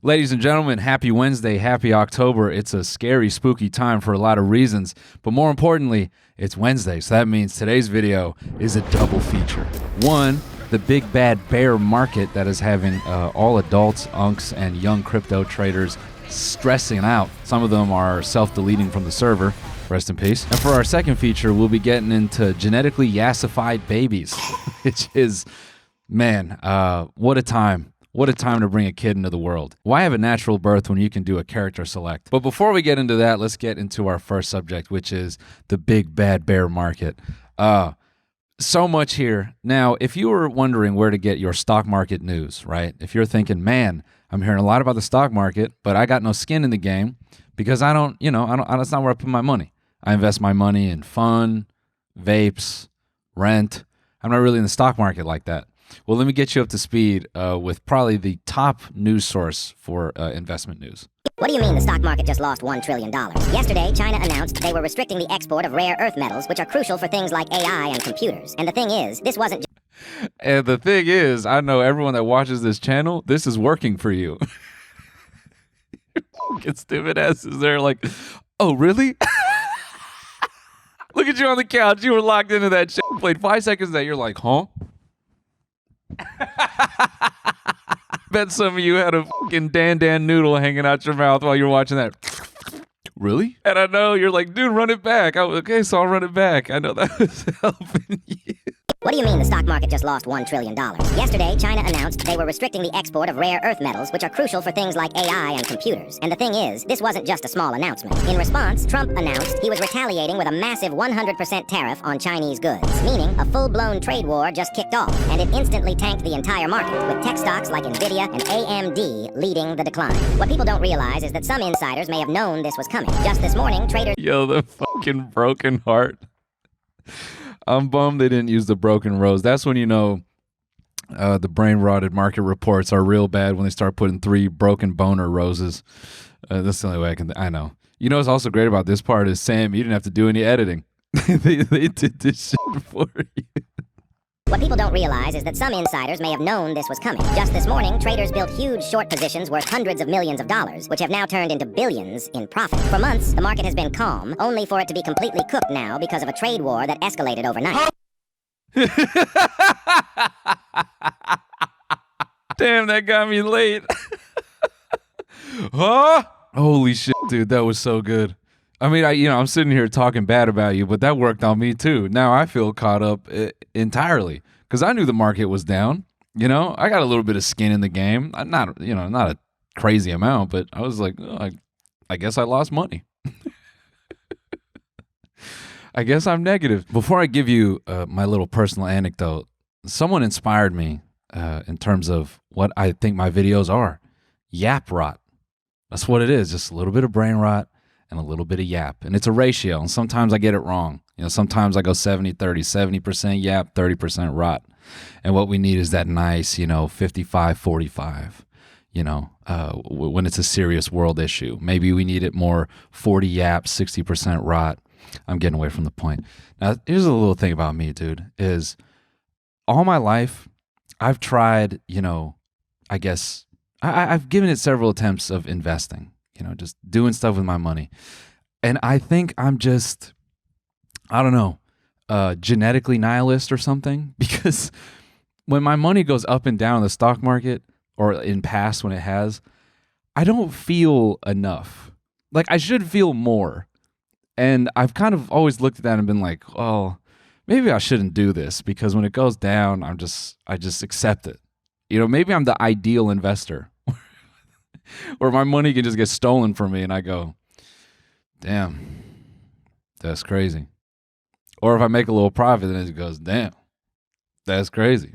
Ladies and gentlemen, happy Wednesday, happy October. It's a scary, spooky time for a lot of reasons, but more importantly, it's Wednesday, so that means today's video is a double feature. One, the big bad bear market that is having all adults, unks, and young crypto traders stressing out. Some of them are self-deleting from the server. Rest in peace. And for our second feature, we'll be getting into genetically yassified babies, which is, man, what a time. What a time to bring a kid into the world. Why have a natural birth when you can do a character select? But before we get into that, let's get into our first subject, which is the big bad bear market. So much here. Now, if you were wondering where to get your stock market news, right? If you're thinking, man, I'm hearing a lot about the stock market, but I got no skin in the game because I don't, that's not where I put my money. I invest my money in fun, vapes, rent. I'm not really in the stock market like that. Well, let me get you up to speed with probably the top news source for investment news. What do you mean the stock market just lost $1 trillion? Yesterday, China announced they were restricting the export of rare earth metals, which are crucial for things like AI and computers. And the thing is, this wasn't... And the thing is, I know everyone that watches this channel, this is working for you. Fucking stupid asses there like, oh, really? Look at you on the couch. You were locked into that shit. Played 5 seconds of that. You're like, huh? Bet some of you had a fucking Dan noodle hanging out your mouth while you were watching that. Really? And I know you're like, dude, run it back. Okay, so I'll run it back. I know that was helping you. What do you mean the stock market just lost $1 trillion? Yesterday, China announced they were restricting the export of rare earth metals, which are crucial for things like AI and computers. And the thing is, this wasn't just a small announcement. In response, Trump announced he was retaliating with a massive 100% tariff on Chinese goods, meaning a full-blown trade war just kicked off, and it instantly tanked the entire market, with tech stocks like Nvidia and AMD leading the decline. What people don't realize is that some insiders may have known this was coming. Just this morning, traders... Yo, the fucking broken heart. I'm bummed they didn't use the broken rose. That's when you know the brain-rotted market reports are real bad, when they start putting 3 broken boner roses. That's the only way I know. You know what's also great about this part is, Sam, you didn't have to do any editing. they did this shit for you. What people don't realize is that some insiders may have known this was coming. Just this morning, traders built huge short positions worth hundreds of millions of dollars, which have now turned into billions in profit. For months, the market has been calm, only for it to be completely cooked now because of a trade war that escalated overnight. Damn, that got me late. Huh? Holy shit, dude, that was so good. I mean, I'm sitting here talking bad about you, but that worked on me too. Now I feel caught up entirely because I knew the market was down. I got a little bit of skin in the game. Not a crazy amount, but I was like, oh, I guess I lost money. I guess I'm negative. Before I give you my little personal anecdote, someone inspired me in terms of what I think my videos are. Yap rot. That's what it is. Just a little bit of brain rot and a little bit of yap. And it's a ratio, and sometimes I get it wrong. Sometimes I go 70-30, 70% yap, 30% rot. And what we need is that nice, 55-45, when it's a serious world issue. Maybe we need it more 40 yap, 60% rot. I'm getting away from the point. Now, here's a little thing about me, dude, is all my life, I've tried, I guess, I've given it several attempts of investing. Just doing stuff with my money. And I think I'm just, I don't know, genetically nihilist or something. Because when my money goes up and down in the stock market, or in past when it has, I don't feel enough. Like, I should feel more. And I've kind of always looked at that and been like, well, maybe I shouldn't do this, because when it goes down, I just accept it. Maybe I'm the ideal investor. Or my money can just get stolen from me and I go, damn, that's crazy. Or if I make a little profit, then it goes, damn, that's crazy.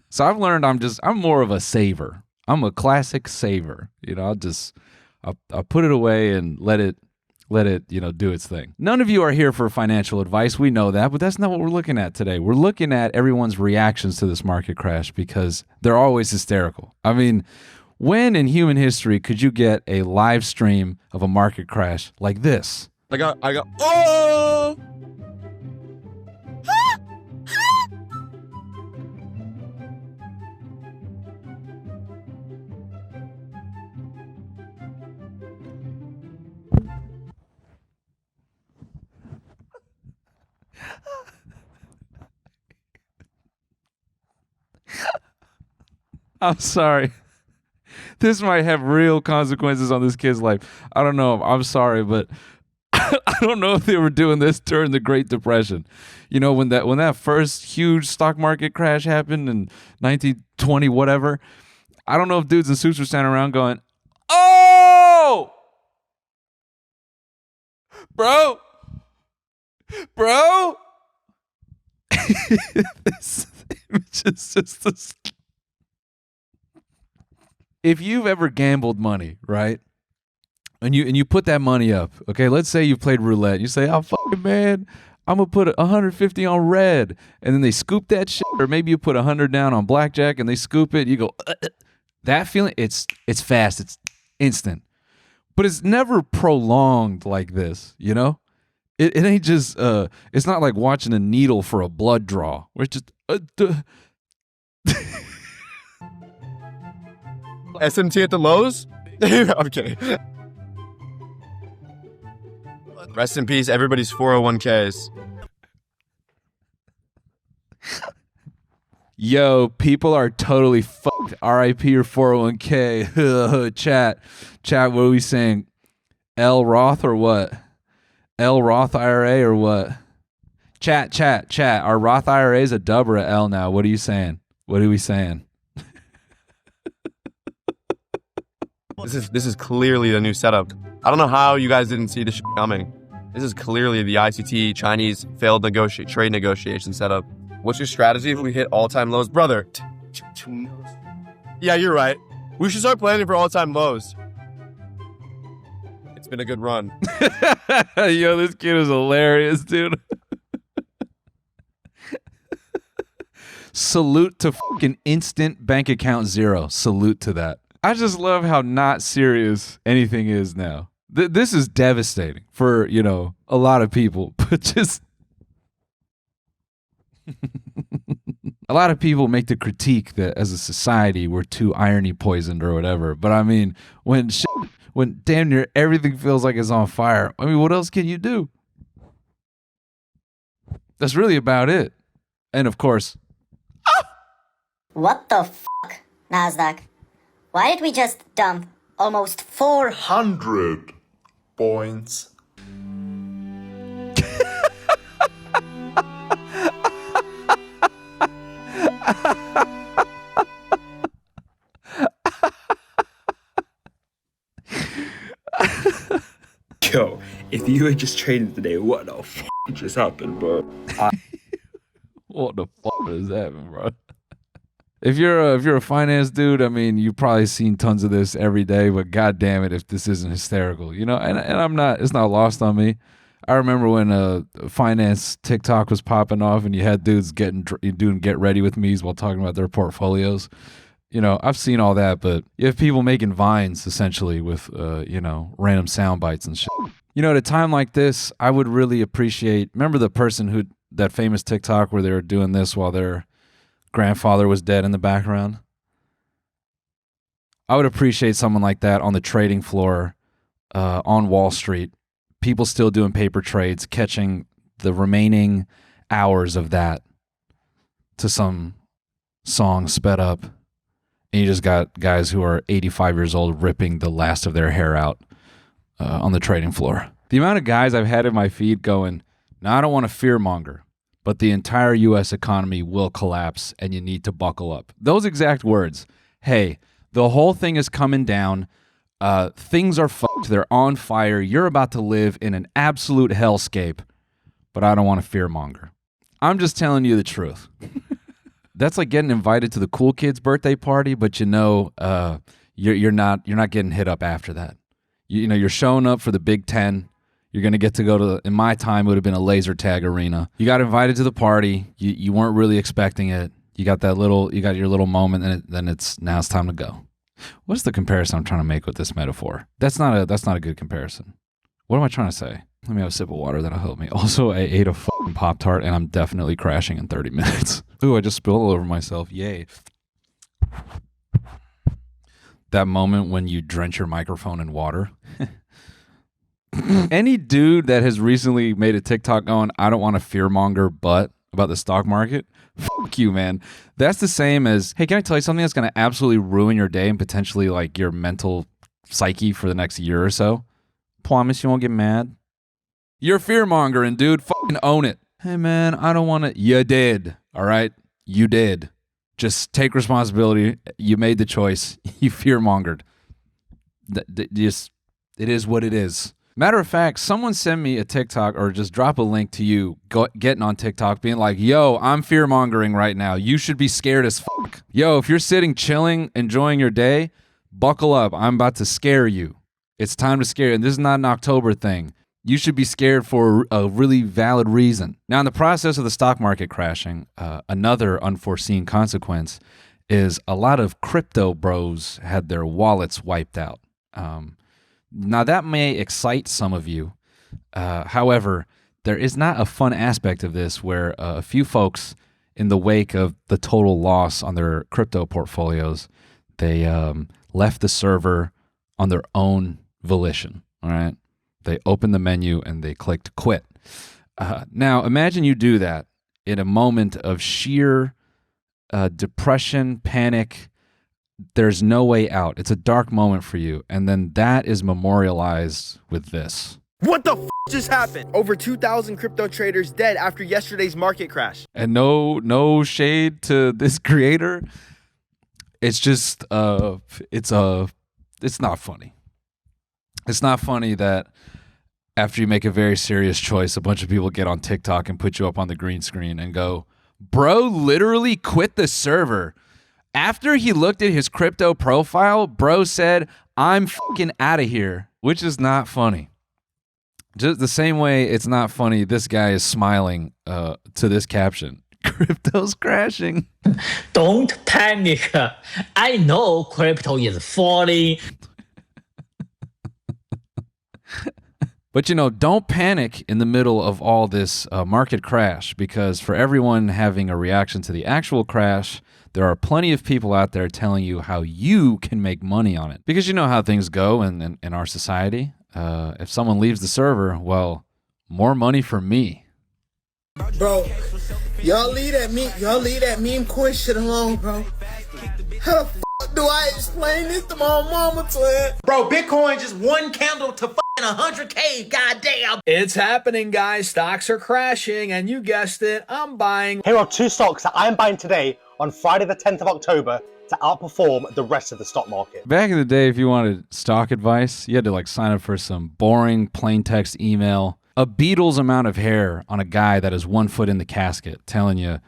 So I've learned I'm more of a saver. I'm a classic saver. I'll put it away and let it do its thing. None of you are here for financial advice. We know that, but that's not what we're looking at today. We're looking at everyone's reactions to this market crash, because they're always hysterical. I mean, when in human history could you get a live stream of a market crash like this? I got, oh! I'm sorry. This might have real consequences on this kid's life. I don't know. I'm sorry, but I don't know if they were doing this during the Great Depression. You know, when that first huge stock market crash happened in 1920, whatever. I don't know if dudes in suits were standing around going, "Oh, bro, bro." This image is just this. If you've ever gambled money, right? And you put that money up, okay? Let's say you played roulette. You say, "Oh, fucking man, I'm gonna put 150 on red," and then they scoop that shit. Or maybe you put 100 down on blackjack and they scoop it. You go, that feeling, it's fast, it's instant, but it's never prolonged like this. You know, it ain't just. It's not like watching a needle for a blood draw, where it's just. SMT at the lows? I'm kidding. Rest in peace, everybody's 401ks. Yo, people are totally fucked. RIP your 401k. Chat, what are we saying? L Roth or what? L Roth IRA or what? Chat. Are Roth IRAs a dub or a L now? What are you saying? What are we saying? This is clearly the new setup. I don't know how you guys didn't see this shit coming. This is clearly the ICT Chinese failed trade negotiation setup. What's your strategy if we hit all-time lows? Brother. Yeah, you're right. We should start planning for all-time lows. It's been a good run. Yo, this kid is hilarious, dude. Salute to fucking instant bank account zero. Salute to that. I just love how not serious anything is now. This is devastating for, you know, a lot of people, but just a lot of people make the critique that as a society we're too irony poisoned or whatever. But I mean, when damn near everything feels like it's on fire, I mean, what else can you do? That's really about it. And of course, what the fuck, NASDAQ? Why did we just dump almost 400 points? Yo, if you had just traded today, what the fuck just happened, bro? What the fuck is happening, bro? If you're a finance dude, I mean, you've probably seen tons of this every day, but god damn it if this isn't hysterical, you know? And I'm not, it's not lost on me. I remember when finance TikTok was popping off and you had dudes doing get ready with me's while talking about their portfolios. You know, I've seen all that, but you have people making vines essentially with, you know, random sound bites and shit. You know, at a time like this, I would really appreciate, remember the person that famous TikTok where they were doing this while their grandfather was dead in the background? I would appreciate someone like that on the trading floor, on Wall Street. People still doing paper trades, catching the remaining hours of that to some song sped up. And you just got guys who are 85 years old ripping the last of their hair out on the trading floor. The amount of guys I've had in my feed going, now I don't want to fearmonger, but the entire U.S. economy will collapse and you need to buckle up. Those exact words. Hey, the whole thing is coming down. Things are fucked. They're on fire. You're about to live in an absolute hellscape, but I don't want to fearmonger. I'm just telling you the truth. That's like getting invited to the cool kid's birthday party, but you know, you're not getting hit up after that. You know, you're showing up for the Big Ten. You're going to get to go to, in my time, it would have been a laser tag arena. You got invited to the party. You weren't really expecting it. You got your little moment, and then now it's time to go. What's the comparison I'm trying to make with this metaphor? That's not a good comparison. What am I trying to say? Let me have a sip of water. That'll help me. Also, I ate a fucking Pop-Tart, and I'm definitely crashing in 30 minutes. Ooh, I just spilled all over myself. Yay. That moment when you drench your microphone in water. Any dude that has recently made a TikTok going, I don't want to fearmonger but about the stock market, Fuck you, man. That's the same as, hey, can I tell you something that's going to absolutely ruin your day and potentially like your mental psyche for the next year or so? Promise you won't get mad. You're fear-mongering, dude. Fucking own it. Hey, man, I don't want to. You did, all right? You did. Just take responsibility. You made the choice. You fear-mongered. Just, it is what it is. Matter of fact, someone send me a TikTok or just drop a link to you getting on TikTok being like, yo, I'm fear-mongering right now. You should be scared as fuck. Yo, if you're sitting, chilling, enjoying your day, buckle up. I'm about to scare you. It's time to scare you. And this is not an October thing. You should be scared for a really valid reason. Now, in the process of the stock market crashing, another unforeseen consequence is a lot of crypto bros had their wallets wiped out. Now, that may excite some of you. However, there is not a fun aspect of this where a few folks, in the wake of the total loss on their crypto portfolios, they left the server on their own volition, all right? They opened the menu and they clicked quit. Now, imagine you do that in a moment of sheer depression, panic. There's no way out. It's a dark moment for you. And then that is memorialized with this. What the f just happened? Over 2,000 crypto traders dead after yesterday's market crash. And no shade to this creator. It's just it's not funny. It's not funny that after you make a very serious choice, a bunch of people get on TikTok and put you up on the green screen and go, bro literally quit the server. After he looked at his crypto profile, bro said, I'm fucking out of here, which is not funny. Just the same way it's not funny this guy is smiling to this caption. Crypto's crashing. Don't panic. I know crypto is falling. But, you know, don't panic in the middle of all this market crash, because for everyone having a reaction to the actual crash, there are plenty of people out there telling you how you can make money on it. Because you know how things go in our society. If someone leaves the server, well, more money for me. Bro, y'all leave that meme coin shit alone, bro. How the fuck do I explain this to my mama, twin? Bro, Bitcoin just one candle to fucking 100K, goddamn. It's happening, guys. Stocks are crashing, and you guessed it, I'm buying. Here are two stocks that I am buying today on Friday the 10th of October to outperform the rest of the stock market. Back in the day, if you wanted stock advice, you had to like sign up for some boring plain text email. A Beatles amount of hair on a guy that is 1 foot in the casket telling you,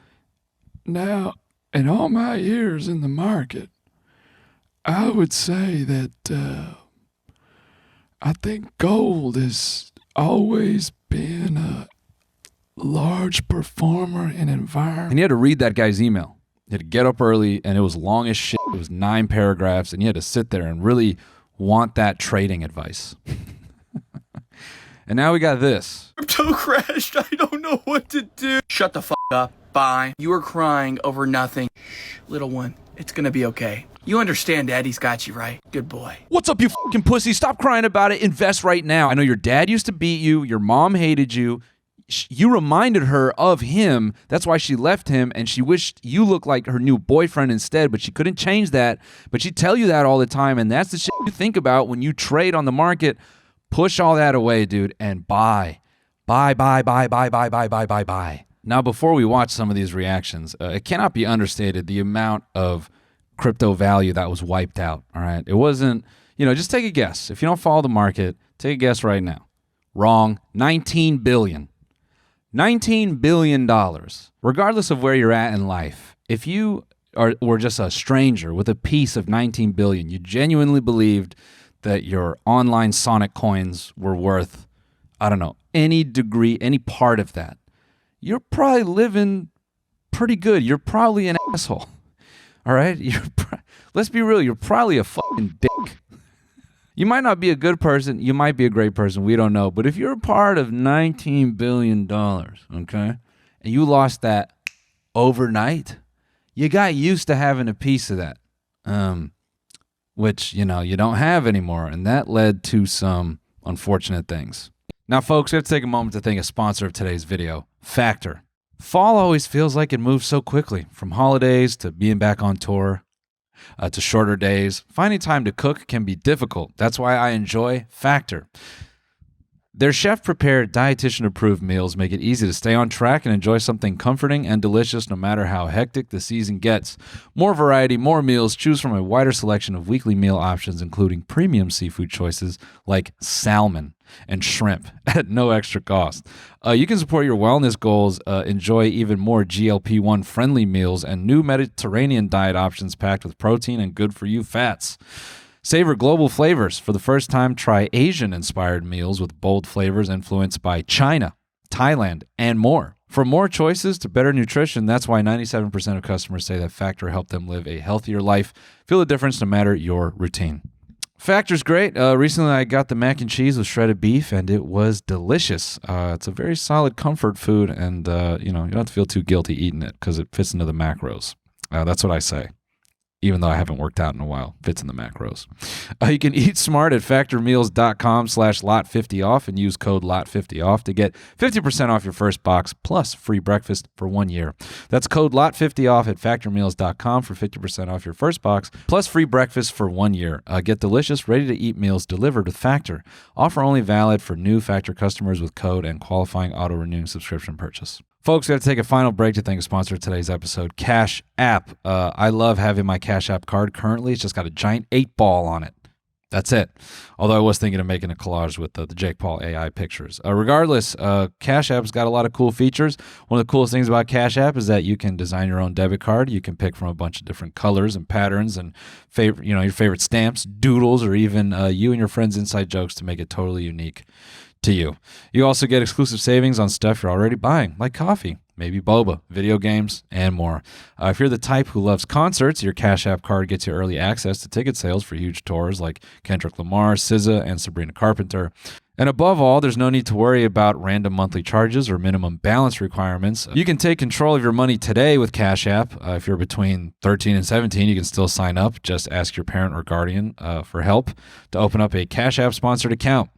now, in all my years in the market, I would say that I think gold has always been a large performer in environment. And you had to read that guy's email. You had to get up early, and it was long as shit. It was 9 paragraphs, and you had to sit there and really want that trading advice. And now we got this. Crypto crashed. I don't know what to do. Shut the fuck up. Bye. You were crying over nothing. Shh, little one, it's gonna be okay. You understand Daddy's got you, right? Good boy. What's up, you fucking pussy? Stop crying about it. Invest right now. I know your dad used to beat you. Your mom hated you. You reminded her of him. That's why she left him, and she wished you looked like her new boyfriend instead, but she couldn't change that. But she'd tell you that all the time, and that's the shit you think about when you trade on the market. Push all that away, dude, and buy. Buy. Now, before we watch some of these reactions, it cannot be understated the amount of crypto value that was wiped out, all right? It wasn't, just take a guess. If you don't follow the market, take a guess right now. Wrong. $19 billion. $19 billion. Regardless of where you're at in life, if you were just a stranger with a piece of $19 billion, you genuinely believed that your online Sonic coins were worth, I don't know, any degree, any part of that, you're probably living pretty good. You're probably an asshole. All right? Let's be real. You're probably a fucking dick. You might not be a good person. You might be a great person. We don't know. But if you're a part of $19 billion, okay, and you lost that overnight, you got used to having a piece of that, which, you don't have anymore. And that led to some unfortunate things. Now, folks, we have to take a moment to thank a sponsor of today's video, Factor. Fall always feels like it moves so quickly, from holidays to being back on tour to shorter days. Finding time to cook can be difficult. That's why I enjoy Factor. Their chef-prepared, dietitian-approved meals make it easy to stay on track and enjoy something comforting and delicious no matter how hectic the season gets. More variety, more meals. Choose from a wider selection of weekly meal options, including premium seafood choices like salmon and shrimp at no extra cost. You can support your wellness goals, enjoy even more GLP-1 friendly meals, and new Mediterranean diet options packed with protein and good-for-you fats. Savor global flavors. For the first time, try Asian-inspired meals with bold flavors influenced by China, Thailand, and more. For more choices to better nutrition, that's why 97% of customers say that Factor helped them live a healthier life. Feel the difference no matter your routine. Factor's great. Recently, I got the mac and cheese with shredded beef, and it was delicious. It's a very solid comfort food, and you don't have to feel too guilty eating it because it fits into the macros. That's what I say. Even though I haven't worked out in a while, fits in the macros. You can eat smart at factormeals.com/lot50off and use code lot50off to get 50% off your first box plus free breakfast for 1 year. That's code lot50off at factormeals.com for 50% off your first box plus free breakfast for 1 year. Get delicious, ready-to-eat meals delivered with Factor. Offer only valid for new Factor customers with code and qualifying auto-renewing subscription purchase. Folks, we have to take a final break to thank a sponsor of today's episode, CashApp. I love having my CashApp card currently. It's just got a giant 8-ball on it. That's it. Although I was thinking of making a collage with the Jake Paul AI pictures. Regardless, CashApp's got a lot of cool features. One of the coolest things about CashApp is that you can design your own debit card. You can pick from a bunch of different colors and patterns and your favorite stamps, doodles, or even you and your friends' inside jokes to make it totally unique to you. You also get exclusive savings on stuff you're already buying, like coffee, maybe boba, video games, and more. If you're the type who loves concerts, your Cash App card gets you early access to ticket sales for huge tours like Kendrick Lamar, SZA, and Sabrina Carpenter. And above all, there's no need to worry about random monthly charges or minimum balance requirements. You can take control of your money today with Cash App. If you're between 13 and 17, you can still sign up. Just ask your parent or guardian for help to open up a Cash App sponsored account.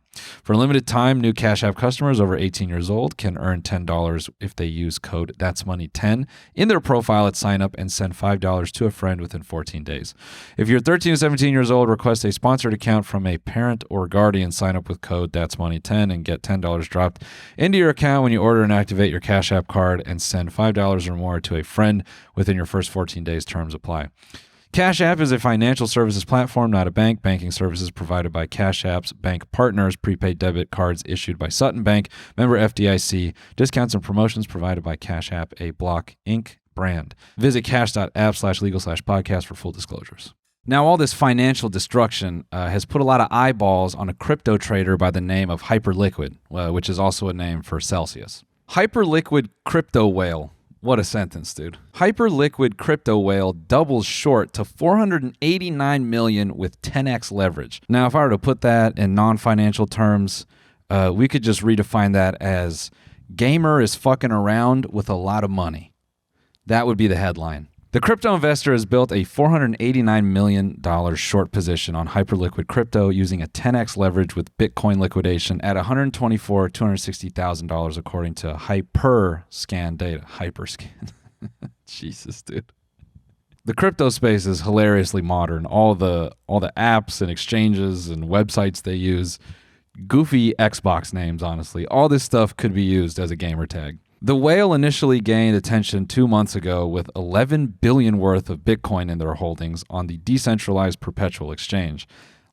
For a limited time, new Cash App customers over 18 years old can earn $10 if they use code That'sMoney10 in their profile at sign up and send $5 to a friend within 14 days. If you're 13 to 17 years old, request a sponsored account from a parent or guardian, sign up with code That'sMoney10 and get $10 dropped into your account when you order and activate your Cash App card and send $5 or more to a friend within your first 14 days. Terms apply. Cash App is a financial services platform, not a bank. Banking services provided by Cash App's bank partners. Prepaid debit cards issued by Sutton Bank. Member FDIC. Discounts and promotions provided by Cash App, a Block Inc. brand. Visit cash.app/legal/podcast for full disclosures. Now, all this financial destruction has put a lot of eyeballs on a crypto trader by the name of Hyperliquid, which is also a name for Celsius. Hyperliquid crypto whale. What a sentence, dude. Hyperliquid crypto whale doubles short to $489 million with 10x leverage. Now, if I were to put that in non-financial terms, we could just redefine that as gamer is fucking around with a lot of money. That would be the headline. The crypto investor has built a $489 million short position on Hyperliquid crypto using a 10x leverage with Bitcoin liquidation at $260,000 according to Hyperscan data. Hyperscan. Jesus, dude. The crypto space is hilariously modern. All the apps and exchanges and websites they use, goofy Xbox names, honestly. All this stuff could be used as a gamer tag. The whale initially gained attention 2 months ago with $11 billion worth of Bitcoin in their holdings on the decentralized perpetual exchange.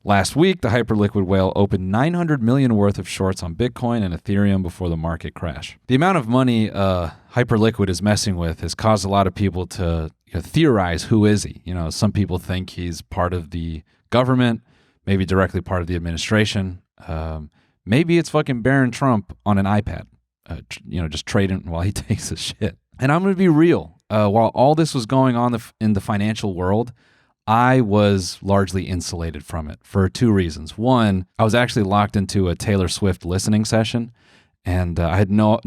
Last week, the Hyperliquid whale opened $900 million worth of shorts on Bitcoin and Ethereum before the market crash. The amount of money Hyperliquid is messing with has caused a lot of people to theorize, who is he? Some people think he's part of the government, maybe directly part of the administration. Maybe it's fucking Barron Trump on an iPad. Just trading while he takes a shit. And I'm going to be real. While all this was going on in the financial world, I was largely insulated from it for 2 reasons. One, I was actually locked into a Taylor Swift listening session, and I had no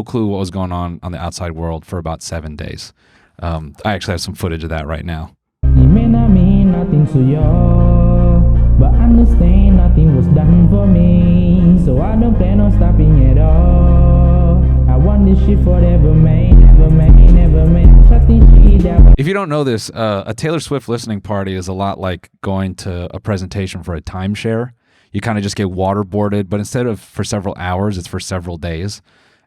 clue what was going on the outside world for about 7 days. I actually have some footage of that right now. It may not mean nothing to you, but understand nothing was done for me, so I don't plan on stopping at all. I want this shit forever, man. Never, man, never, man. I think she that. If you don't know this, a Taylor Swift listening party is a lot like going to a presentation for a timeshare. You kind of just get waterboarded, but instead of for several hours, it's for several days.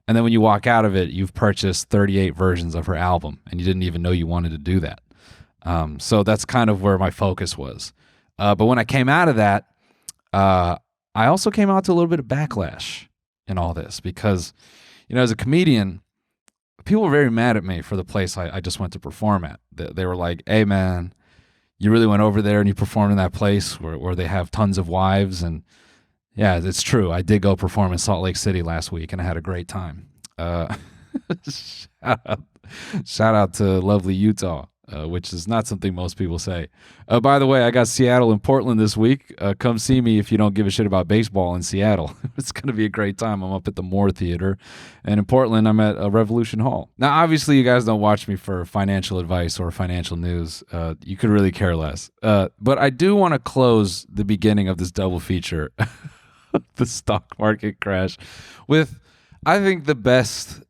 And then when you walk out of it, you've purchased 38 versions of her album, and you didn't even know you wanted to do that. So that's kind of where my focus was. But when I came out of that, I also came out to a little bit of backlash in all this because, you know, as a comedian, people were very mad at me for the place I just went to perform at. They were like, hey, man, you really went over there and you performed in that place where they have tons of wives. And yeah, it's true. I did go perform in Salt Lake City last week and I had a great time. Shout out to lovely Utah, which is not something most people say. By the way, I got Seattle and Portland this week. Come see me if you don't give a shit about baseball in Seattle. It's going to be a great time. I'm up at the Moore Theater. And in Portland, I'm at Revolution Hall. Now, obviously, you guys don't watch me for financial advice or financial news. You could really care less. But I do want to close the beginning of this double feature, the stock market crash, with, I think, the best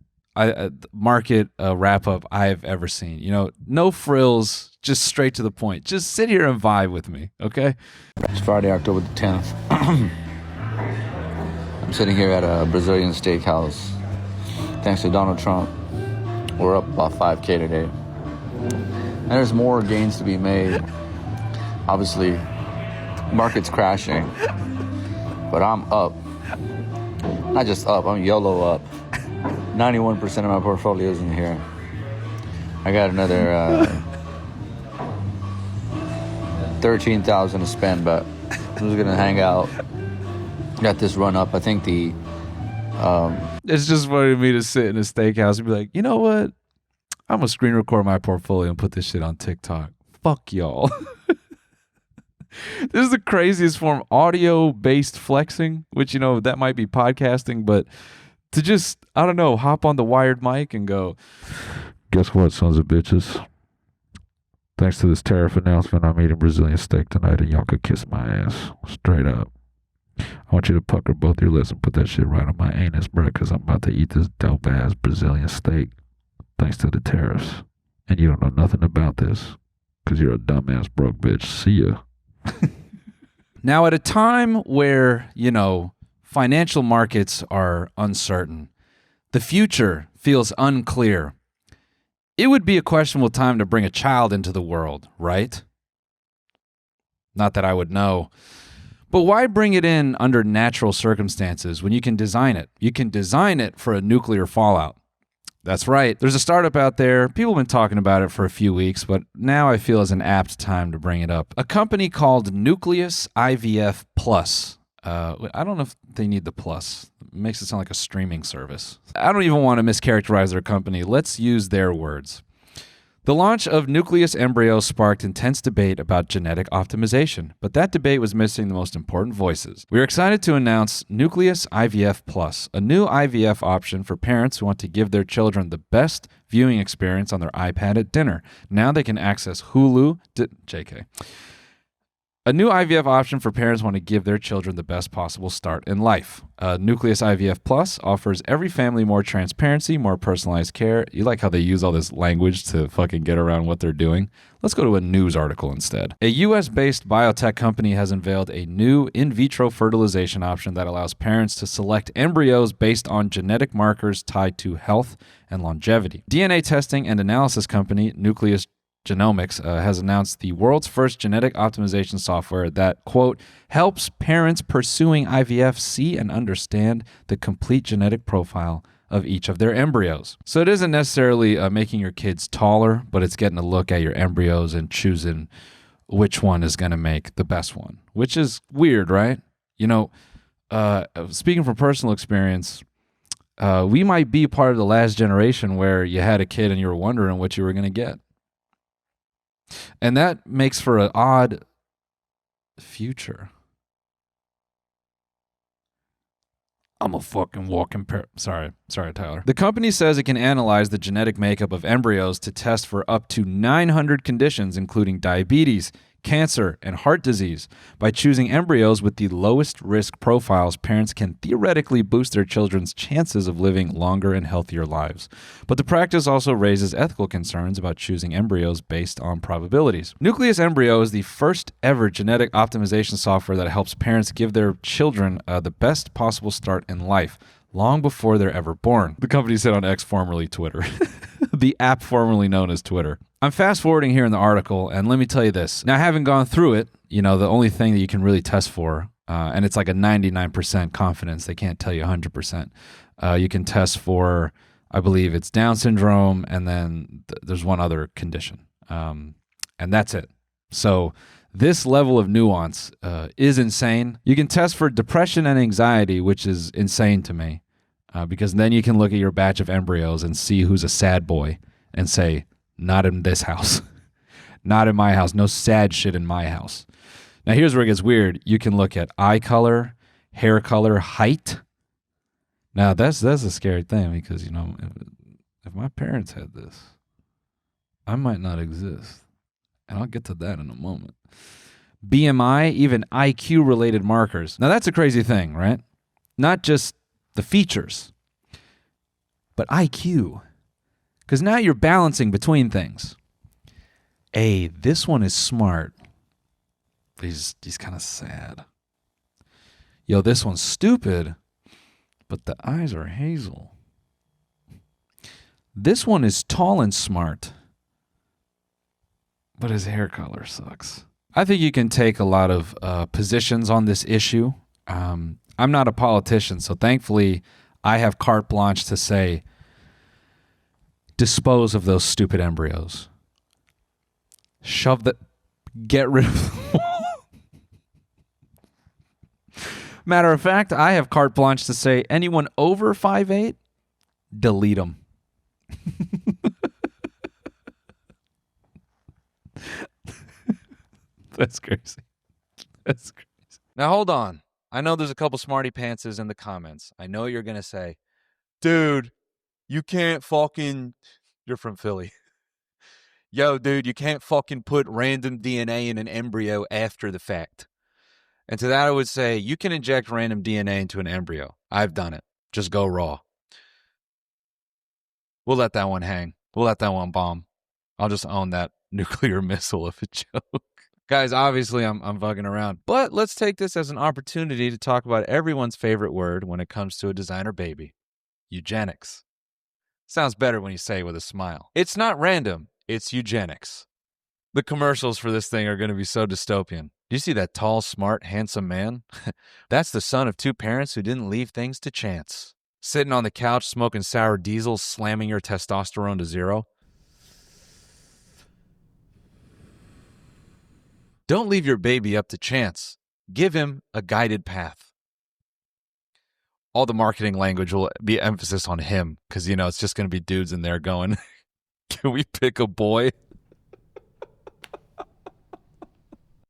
market wrap-up I've ever seen. You know, no frills, just straight to the point. Just sit here and vibe with me, okay? It's Friday, October the 10th. I'm sitting here at a Brazilian steakhouse. Thanks to Donald Trump, we're up about 5K today. And there's more gains to be made. Obviously, market's crashing, but I'm up. Not just up, I'm YOLO up. 91% of my portfolio is in here. I got another 13,000 to spend, but I'm just gonna hang out. Got this run up. I think the it's just funny to me to sit in a steakhouse and be like, you know what? I'm gonna screen record my portfolio and put this shit on TikTok. Fuck y'all. This is the craziest form, audio-based flexing, which, you know, that might be podcasting, but to just, I don't know, hop on the wired mic and go, guess what, sons of bitches? Thanks to this tariff announcement, I'm eating Brazilian steak tonight and y'all could kiss my ass. Straight up. I want you to pucker both your lips and put that shit right on my anus, bro, because I'm about to eat this dope-ass Brazilian steak thanks to the tariffs. And you don't know nothing about this because you're a dumbass broke bitch. See ya. Now, at a time where, you know, financial markets are uncertain, the future feels unclear, it would be a questionable time to bring a child into the world, right? Not that I would know. But why bring it in under natural circumstances when you can design it? You can design it for a nuclear fallout. That's right. There's a startup out there. People have been talking about it for a few weeks, but now I feel is an apt time to bring it up. A company called Nucleus IVF Plus. I don't know if they need the plus. It makes it sound like a streaming service. I don't even want to mischaracterize their company. Let's use their words. The launch of Nucleus embryos sparked intense debate about genetic optimization, but that debate was missing the most important voices. We are excited to announce Nucleus IVF Plus, a new IVF option for parents who want to give their children the best viewing experience on their iPad at dinner. Now they can access Hulu, JK. A new IVF option for parents who want to give their children the best possible start in life. Nucleus IVF Plus offers every family more transparency, more personalized care. You like how they use all this language to fucking get around what they're doing? Let's go to a news article instead. A US-based biotech company has unveiled a new in vitro fertilization option that allows parents to select embryos based on genetic markers tied to health and longevity. DNA testing and analysis company Nucleus Genomics has announced the world's first genetic optimization software that, quote, helps parents pursuing IVF see and understand the complete genetic profile of each of their embryos. So it isn't necessarily making your kids taller, but it's getting a look at your embryos and choosing which one is going to make the best one, which is weird, right? You know, speaking from personal experience, we might be part of the last generation where you had a kid and you were wondering what you were going to get. And that makes for an odd future. I'm a fucking walking Sorry, Tyler. The company says it can analyze the genetic makeup of embryos to test for up to 900 conditions, including diabetes, cancer, and heart disease. By choosing embryos with the lowest risk profiles, parents can theoretically boost their children's chances of living longer and healthier lives. But the practice also raises ethical concerns about choosing embryos based on probabilities. Nucleus Embryo is the first ever genetic optimization software that helps parents give their children the best possible start in life, long before they're ever born. The company said on X, formerly Twitter. The app formerly known as Twitter. I'm fast forwarding here in the article, and let me tell you this. Now, having gone through it, the only thing that you can really test for, and it's like a 99% confidence, they can't tell you 100%. You can test for, I believe it's Down syndrome, and then there's one other condition. And that's it. So this level of nuance is insane. You can test for depression and anxiety, which is insane to me, because then you can look at your batch of embryos and see who's a sad boy and say, not in this house. Not in my house. No sad shit in my house. Now, here's where it gets weird. You can look at eye color, hair color, height. Now, that's a scary thing because, if my parents had this, I might not exist. And I'll get to that in a moment. BMI, even IQ-related markers. Now, that's a crazy thing, right? Not just the features, but IQ. Because now you're balancing between things. Hey, this one is smart, but he's kind of sad. Yo, this one's stupid, but the eyes are hazel. This one is tall and smart, but his hair color sucks. I think you can take a lot of positions on this issue. I'm not a politician, so thankfully I have carte blanche to say, dispose of those stupid embryos. Get rid of them. Matter of fact, I have carte blanche to say anyone over 5'8", delete them. That's crazy. That's crazy. Now hold on. I know there's a couple smarty pantses in the comments. I know you're going to say, dude, you can't fucking... You're from Philly. Yo, dude, you can't fucking put random DNA in an embryo after the fact. And to that I would say, you can inject random DNA into an embryo. I've done it. Just go raw. We'll let that one hang. We'll let that one bomb. I'll just own that nuclear missile of a joke. Guys, obviously I'm fucking around. But let's take this as an opportunity to talk about everyone's favorite word when it comes to a designer baby. Eugenics. Sounds better when you say it with a smile. It's not random. It's eugenics. The commercials for this thing are going to be so dystopian. Do you see that tall, smart, handsome man? That's the son of two parents who didn't leave things to chance. Sitting on the couch, smoking sour diesel, slamming your testosterone to zero. Don't leave your baby up to chance. Give him a guided path. All the marketing language will be emphasis on him because, it's just going to be dudes in there going, can we pick a boy?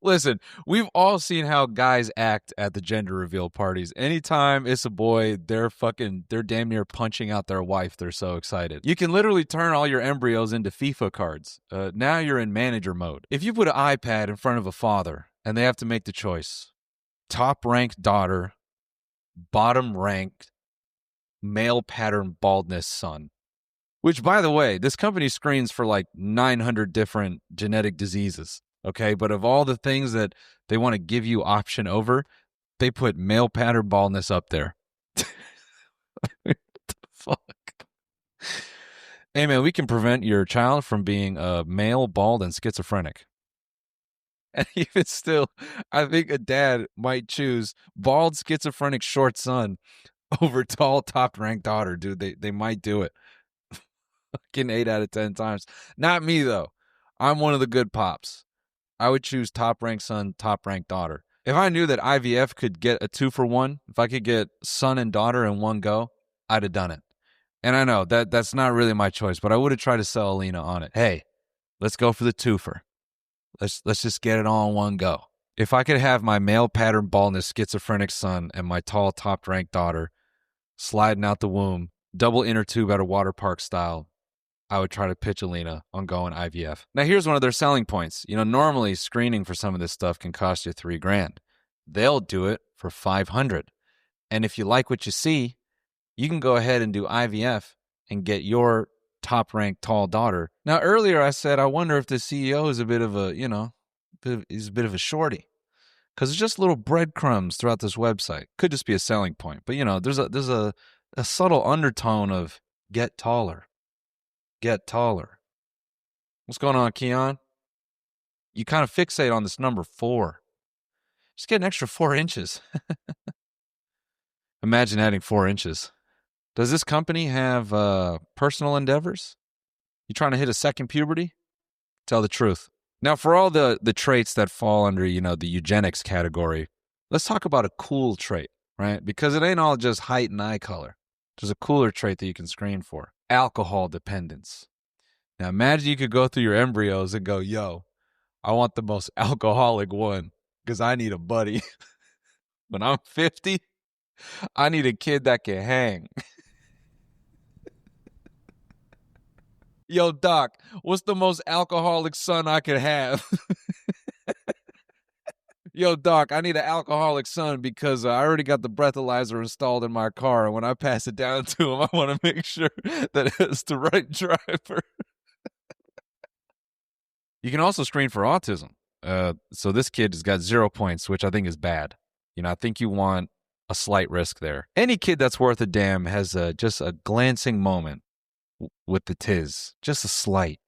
Listen, we've all seen how guys act at the gender reveal parties. Anytime it's a boy, they're damn near punching out their wife. They're so excited. You can literally turn all your embryos into FIFA cards. Now you're in manager mode. If you put an iPad in front of a father and they have to make the choice, top-ranked daughter, bottom-ranked, male pattern baldness son. Which, by the way, this company screens for like 900 different genetic diseases, okay? But of all the things that they want to give you option over, they put male pattern baldness up there. What the fuck? Hey, man, we can prevent your child from being male, bald, and schizophrenic. And even still, I think a dad might choose bald, schizophrenic, short son over tall, top-ranked daughter, dude. They might do it. Fucking 8 out of 10 times. Not me, though. I'm one of the good pops. I would choose top-ranked son, top-ranked daughter. If I knew that IVF could get a 2-for-1, if I could get son and daughter in one go, I'd have done it. And I know that's not really my choice, but I would have tried to sell Alina on it. Hey, let's go for the 2-for. Let's just get it all in one go. If I could have my male pattern baldness schizophrenic son and my tall top-ranked daughter sliding out the womb, double inner tube at a water park style, I would try to pitch Alina on going IVF. Now, here's one of their selling points. You know, normally screening for some of this stuff can cost you $3,000. They'll do it for $500. And if you like what you see, you can go ahead and do IVF and get your top-ranked tall daughter. Now, earlier I said, I wonder if the CEO is a bit of a, he's a bit of a shorty. Because it's just little breadcrumbs throughout this website. Could just be a selling point. But, there's a subtle undertone of get taller. Get taller. What's going on, Keon? You kind of fixate on this number 4. Just get an extra 4 inches. Imagine adding 4 inches. Does this company have personal endeavors? You trying to hit a second puberty? Tell the truth. Now, for all the traits that fall under, the eugenics category, let's talk about a cool trait, right? Because it ain't all just height and eye color. There's a cooler trait that you can screen for. Alcohol dependence. Now, imagine you could go through your embryos and go, yo, I want the most alcoholic one because I need a buddy. When I'm 50, I need a kid that can hang. Yo, doc, what's the most alcoholic son I could have? Yo, doc, I need an alcoholic son because I already got the breathalyzer installed in my car. And when I pass it down to him, I want to make sure that it's the right driver. You can also screen for autism. So this kid has got 0 points, which I think is bad. I think you want a slight risk there. Any kid that's worth a damn has just a glancing moment with the tiz, just a slight.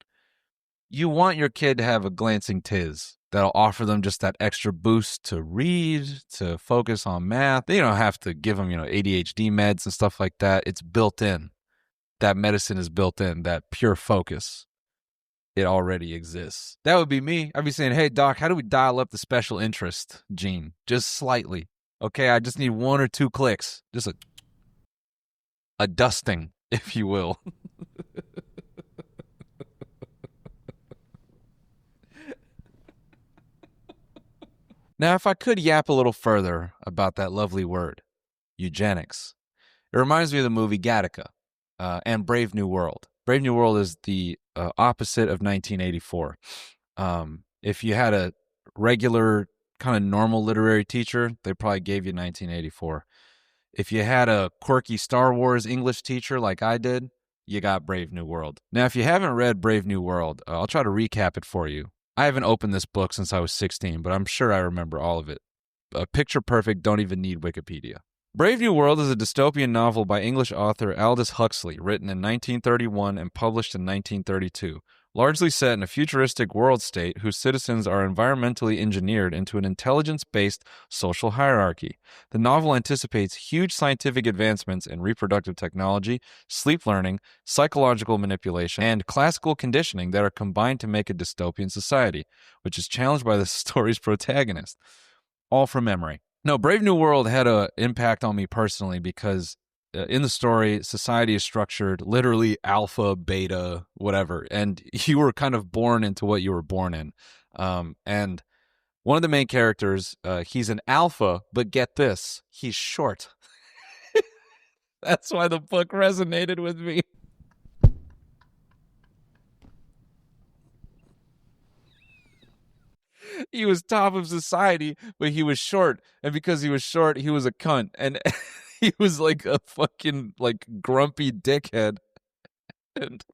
You want your kid to have a glancing tiz that'll offer them just that extra boost to read, to focus on math. They don't have to give them, ADHD meds and stuff like that. It's built in. That medicine is built in, that pure focus. It already exists. That would be me. I'd be saying, hey, doc, how do we dial up the special interest gene? Just slightly. Okay, I just need 1 or 2 clicks. Just a dusting, if you will. Now, if I could yap a little further about that lovely word, eugenics, it reminds me of the movie Gattaca and Brave New World. Brave New World is the opposite of 1984. If you had a regular kind of normal literary teacher, they probably gave you 1984. If you had a quirky Star Wars English teacher like I did, you got Brave New World. Now, if you haven't read Brave New World, I'll try to recap it for you. I haven't opened this book since I was 16, but I'm sure I remember all of it. Picture perfect, don't even need Wikipedia. Brave New World is a dystopian novel by English author Aldous Huxley, written in 1931 and published in 1932, largely set in a futuristic world state whose citizens are environmentally engineered into an intelligence-based social hierarchy. The novel anticipates huge scientific advancements in reproductive technology, sleep learning, psychological manipulation, and classical conditioning that are combined to make a dystopian society, which is challenged by the story's protagonist. All from memory. No, Brave New World had an impact on me personally because in the story, society is structured literally alpha, beta, whatever. And you were kind of born into what you were born in. And one of the main characters, he's an alpha, but get this, he's short. That's why the book resonated with me. He was top of society, but he was short. And because he was short, he was a cunt. And he was like a fucking grumpy dickhead. And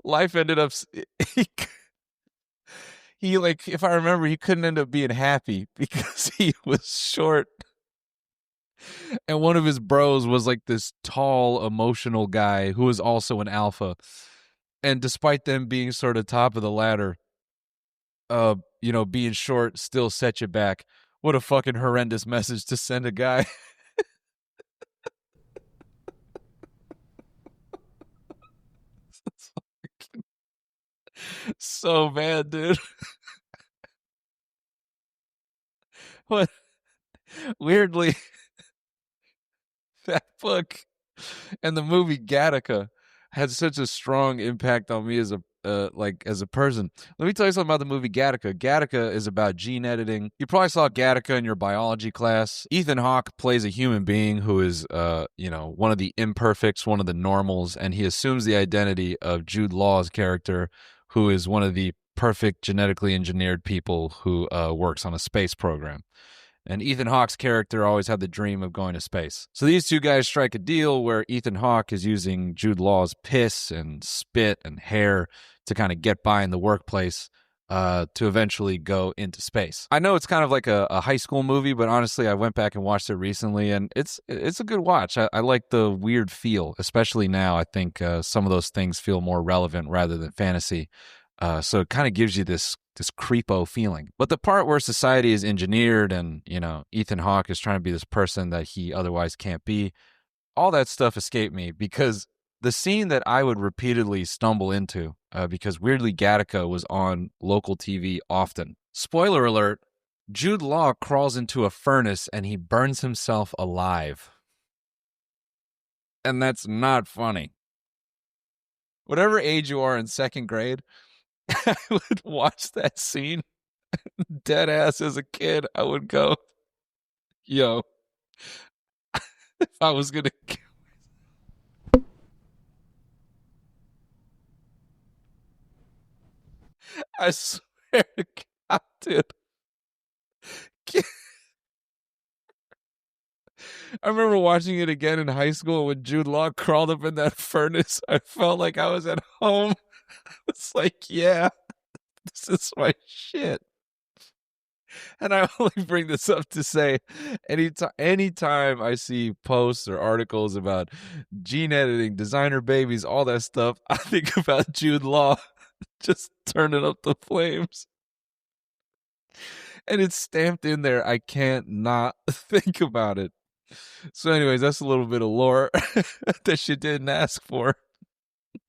life ended up... He if I remember, he couldn't end up being happy because he was short. And one of his bros was like this tall, emotional guy who was also an alpha. And despite them being sort of top of the ladder, being short still set you back. What a fucking horrendous message to send a guy. So bad, dude. What? Weirdly, that book and the movie Gattaca had such a strong impact on me as like as a person. Let me tell you something about the movie Gattaca. Gattaca is about gene editing. You probably saw Gattaca in your biology class. Ethan Hawke plays a human being who is, one of the imperfects, one of the normals, and he assumes the identity of Jude Law's character, who is one of the perfect genetically engineered people who works on a space program. And Ethan Hawke's character always had the dream of going to space. So these two guys strike a deal where Ethan Hawke is using Jude Law's piss and spit and hair to kind of get by in the workplace to eventually go into space. I know it's kind of like a high school movie, but honestly, I went back and watched it recently, and it's a good watch. I like the weird feel, especially now. I think some of those things feel more relevant rather than fantasy. So it kind of gives you this creepo feeling. But the part where society is engineered and, Ethan Hawke is trying to be this person that he otherwise can't be, all that stuff escaped me because the scene that I would repeatedly stumble into, because weirdly Gattaca was on local TV often. Spoiler alert, Jude Law crawls into a furnace and he burns himself alive. And that's not funny. Whatever age you are in second grade, I would watch that scene dead ass as a kid. I would go, yo, if I was going to kill myself. I swear to God, dude. I remember watching it again in high school when Jude Law crawled up in that furnace. I felt like I was at home. It's like, yeah, this is my shit. And I only bring this up to say, anytime I see posts or articles about gene editing, designer babies, all that stuff, I think about Jude Law just turning up the flames. And it's stamped in there. I can't not think about it. So anyways, that's a little bit of lore that you didn't ask for.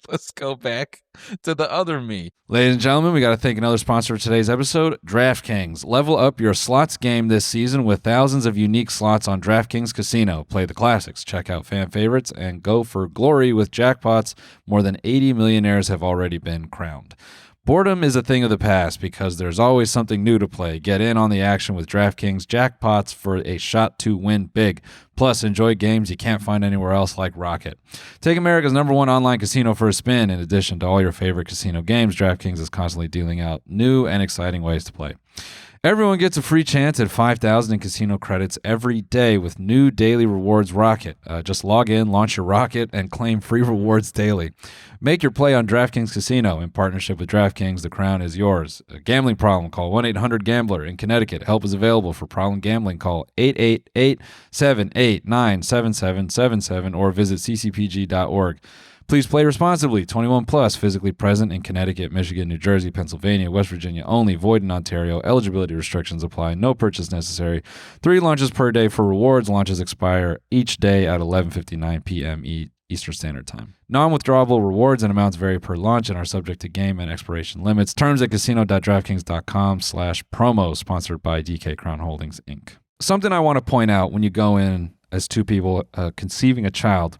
Let's go back to the other me. Ladies and gentlemen, we got to thank another sponsor of today's episode, DraftKings. Level up your slots game this season with thousands of unique slots on DraftKings Casino. Play the classics, check out fan favorites, and go for glory with jackpots. More than 80 millionaires have already been crowned. Boredom is a thing of the past because there's always something new to play. Get in on the action with DraftKings jackpots for a shot to win big. Plus, enjoy games you can't find anywhere else like Rocket. Take America's #1 online casino for a spin. In addition to all your favorite casino games, DraftKings is constantly dealing out new and exciting ways to play. Everyone gets a free chance at 5,000 in casino credits every day with new daily rewards Rocket. Just log in, launch your Rocket, and claim free rewards daily. Make your play on DraftKings Casino. In partnership with DraftKings, the crown is yours. A gambling problem, call 1-800-GAMBLER. In Connecticut, help is available for problem gambling. Call 888-789-7777 or visit ccpg.org. Please play responsibly. 21 plus, physically present in Connecticut, Michigan, New Jersey, Pennsylvania, West Virginia only. Void in Ontario. Eligibility restrictions apply. No purchase necessary. 3 launches per day for rewards. Launches expire each day at 11:59 p.m. Eastern Standard Time. Non-withdrawable rewards and amounts vary per launch and are subject to game and expiration limits. Terms at casino.draftkings.com/promo. Sponsored by DK Crown Holdings, Inc. Something I want to point out when you go in as two people conceiving a child,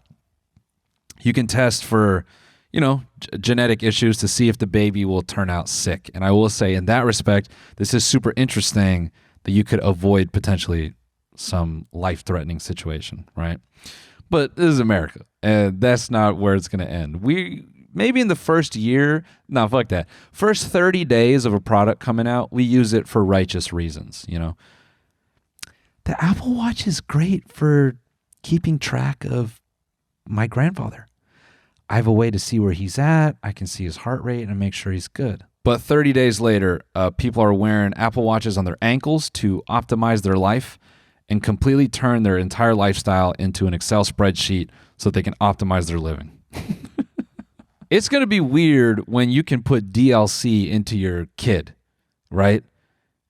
you can test for, genetic issues to see if the baby will turn out sick. And I will say in that respect, this is super interesting that you could avoid potentially some life-threatening situation, right? But this is America, and that's not where it's going to end. Maybe in the first year, no, fuck that. First 30 days of a product coming out, we use it for righteous reasons, The Apple Watch is great for keeping track of my grandfather. I have a way to see where he's at. I can see his heart rate and make sure he's good. But 30 days later, people are wearing Apple Watches on their ankles to optimize their life and completely turn their entire lifestyle into an Excel spreadsheet so that they can optimize their living. It's going to be weird when you can put DLC into your kid, right?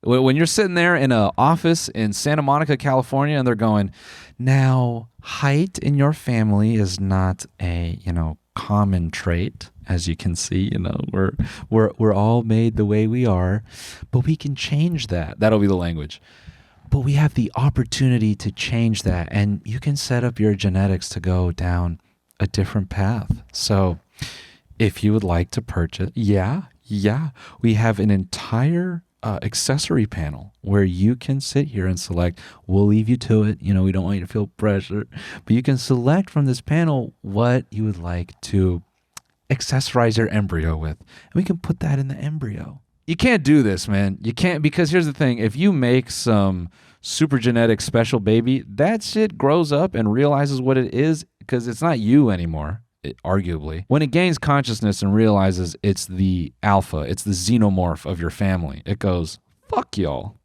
When you're sitting there in an office in Santa Monica, California, and they're going, now, height in your family is not a, common trait. As you can see, we're all made the way we are, but we can change that. That'll be the language. But we have the opportunity to change that, and you can set up your genetics to go down a different path. So if you would like to purchase, we have an entire accessory panel where you can sit here and select. We'll leave you to it. You know, we don't want you to feel pressure, but you can select from this panel what you would like to accessorize your embryo with. And we can put that in the embryo. You can't do this, man. You can't, because here's the thing. If you make some super genetic special baby, that shit grows up and realizes what it is, because it's not you anymore. Arguably, when it gains consciousness and realizes it's the alpha, it's the xenomorph of your family, it goes, fuck y'all.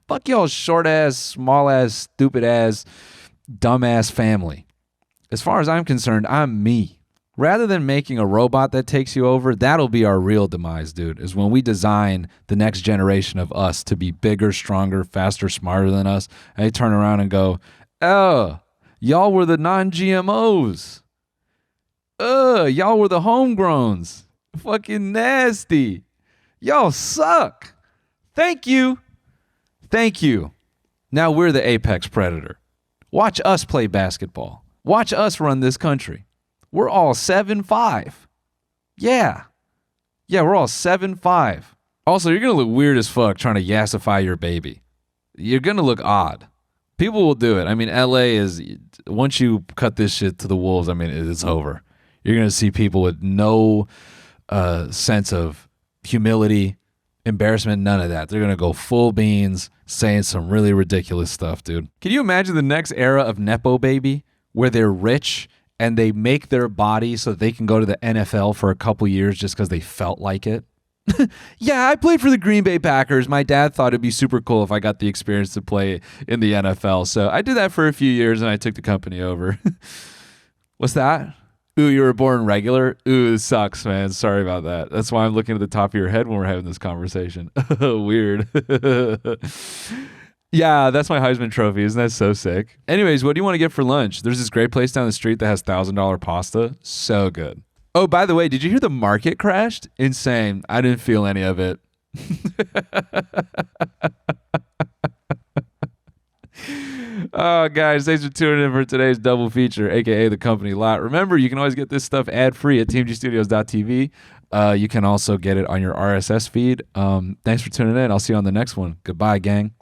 Fuck y'all short ass, small ass, stupid ass, dumb ass family. As far as I'm concerned, I'm me. Rather than making a robot that takes you over, that'll be our real demise, dude, is when we design the next generation of us to be bigger, stronger, faster, smarter than us, and they turn around and go, oh, y'all were the non-GMOs. Y'all were the homegrowns. Fucking nasty. Y'all suck. Thank you. Thank you. Now we're the apex predator. Watch us play basketball. Watch us run this country. We're all 7'5". Yeah. Yeah, we're all 7'5". Also, you're going to look weird as fuck trying to yassify your baby. You're going to look odd. People will do it. I mean, LA is, once you cut this shit to the wolves, I mean, it's over. You're going to see people with no sense of humility, embarrassment, none of that. They're going to go full beans, saying some really ridiculous stuff, dude. Can you imagine the next era of Nepo baby, where they're rich and they make their body so that they can go to the NFL for a couple years just because they felt like it? Yeah, I played for the Green Bay Packers. My dad thought it'd be super cool if I got the experience to play in the NFL. So I did that for a few years and I took the company over. What's that? Ooh, you were born regular? Ooh, it sucks, man. Sorry about that. That's why I'm looking at the top of your head when we're having this conversation. Weird. Yeah, that's my Heisman Trophy. Isn't that so sick? Anyways, what do you want to get for lunch? There's this great place down the street that has $1,000 pasta. So good. Oh, by the way, did you hear the market crashed? Insane. I didn't feel any of it. Oh, guys, thanks for tuning in for today's double feature, aka the company lot. Remember, you can always get this stuff ad-free at teamgstudios.tv. You can also get it on your RSS feed. Thanks for tuning in. I'll see you on the next one. Goodbye, gang.